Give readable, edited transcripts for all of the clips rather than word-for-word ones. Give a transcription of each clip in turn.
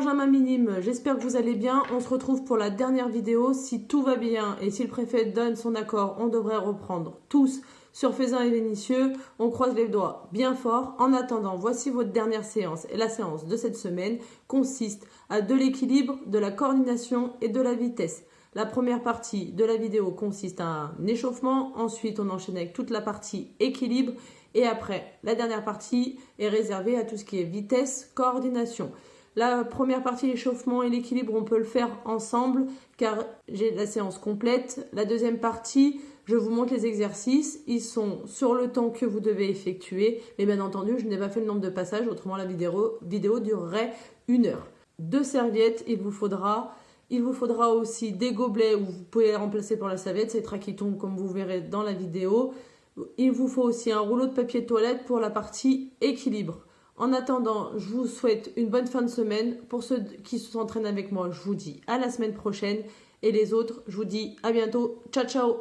Benjamin Minime, j'espère que vous allez bien. On se retrouve pour la dernière vidéo. Si tout va bien et si le préfet donne son accord, on devrait reprendre tous sur Faisan et Vénitieux. On croise les doigts bien fort. En attendant, voici votre dernière séance. Et la séance de cette semaine consiste à de l'équilibre, de la coordination et de la vitesse. La première partie de la vidéo consiste à un échauffement. Ensuite, on enchaîne avec toute la partie équilibre. Et après, la dernière partie est réservée à tout ce qui est vitesse, coordination. La première partie, l'échauffement et l'équilibre, on peut le faire ensemble car j'ai la séance complète. La deuxième partie, je vous montre les exercices. Ils sont sur le temps que vous devez effectuer. Mais bien entendu, je n'ai pas fait le nombre de passages, autrement la vidéo durerait 1 heure. 2 serviettes, il vous faudra aussi des gobelets où vous pouvez les remplacer pour la serviette. C'est très qui tombe comme vous verrez dans la vidéo. Il vous faut aussi un rouleau de papier toilette pour la partie équilibre. En attendant, je vous souhaite une bonne fin de semaine. Pour ceux qui s'entraînent avec moi, je vous dis à la semaine prochaine. Et les autres, je vous dis à bientôt. Ciao, ciao!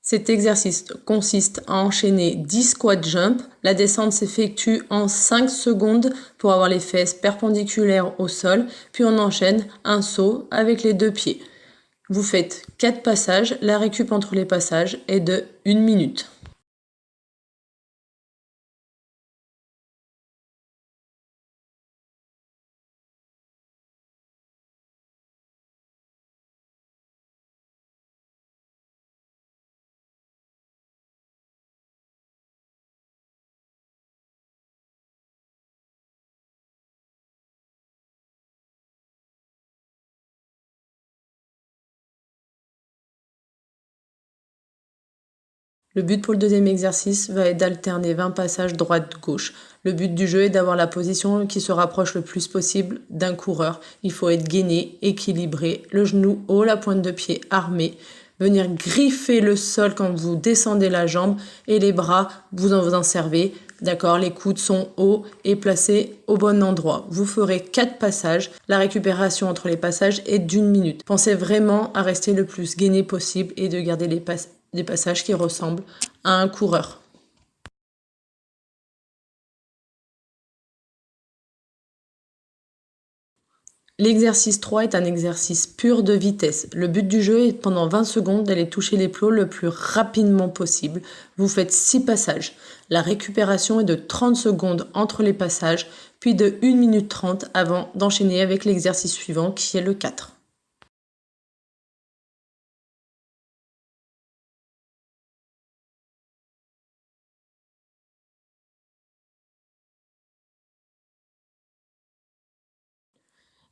Cet exercice consiste à enchaîner 10 squat jump. La descente s'effectue en 5 secondes pour avoir les fesses perpendiculaires au sol, puis on enchaîne un saut avec les 2 pieds. Vous faites 4 passages, la récup entre les passages est de 1 minute. Le but pour le deuxième exercice va être d'alterner 20 passages droite-gauche. Le but du jeu est d'avoir la position qui se rapproche le plus possible d'un coureur. Il faut être gainé, équilibré, le genou haut, la pointe de pied armée, venir griffer le sol quand vous descendez la jambe et les bras, vous en servez. D'accord, les coudes sont hauts et placés au bon endroit. Vous ferez 4 passages. La récupération entre les passages est d'1 minute. Pensez vraiment à rester le plus gainé possible et de garder des passages qui ressemblent à un coureur. L'exercice 3 est un exercice pur de vitesse. Le but du jeu est pendant 20 secondes d'aller toucher les plots le plus rapidement possible. Vous faites 6 passages. La récupération est de 30 secondes entre les passages, puis de 1 minute 30 avant d'enchaîner avec l'exercice suivant qui est le 4.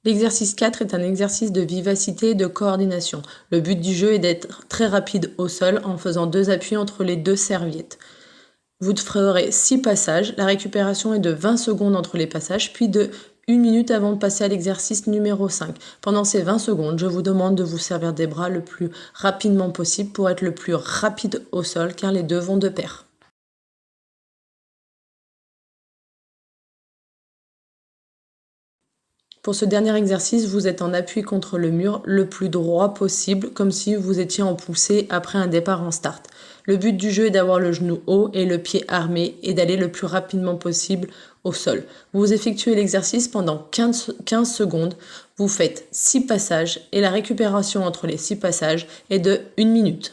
L'exercice 4 est un exercice de vivacité et de coordination. Le but du jeu est d'être très rapide au sol en faisant 2 appuis entre les 2 serviettes. Vous ferez 6 passages. La récupération est de 20 secondes entre les passages, puis de 1 minute avant de passer à l'exercice numéro 5. Pendant ces 20 secondes, je vous demande de vous servir des bras le plus rapidement possible pour être le plus rapide au sol, car les deux vont de pair. Pour ce dernier exercice, vous êtes en appui contre le mur le plus droit possible, comme si vous étiez en poussée après un départ en start. Le but du jeu est d'avoir le genou haut et le pied armé et d'aller le plus rapidement possible au sol. Vous effectuez l'exercice pendant 15 secondes, vous faites 6 passages et la récupération entre les 6 passages est de 1 minute.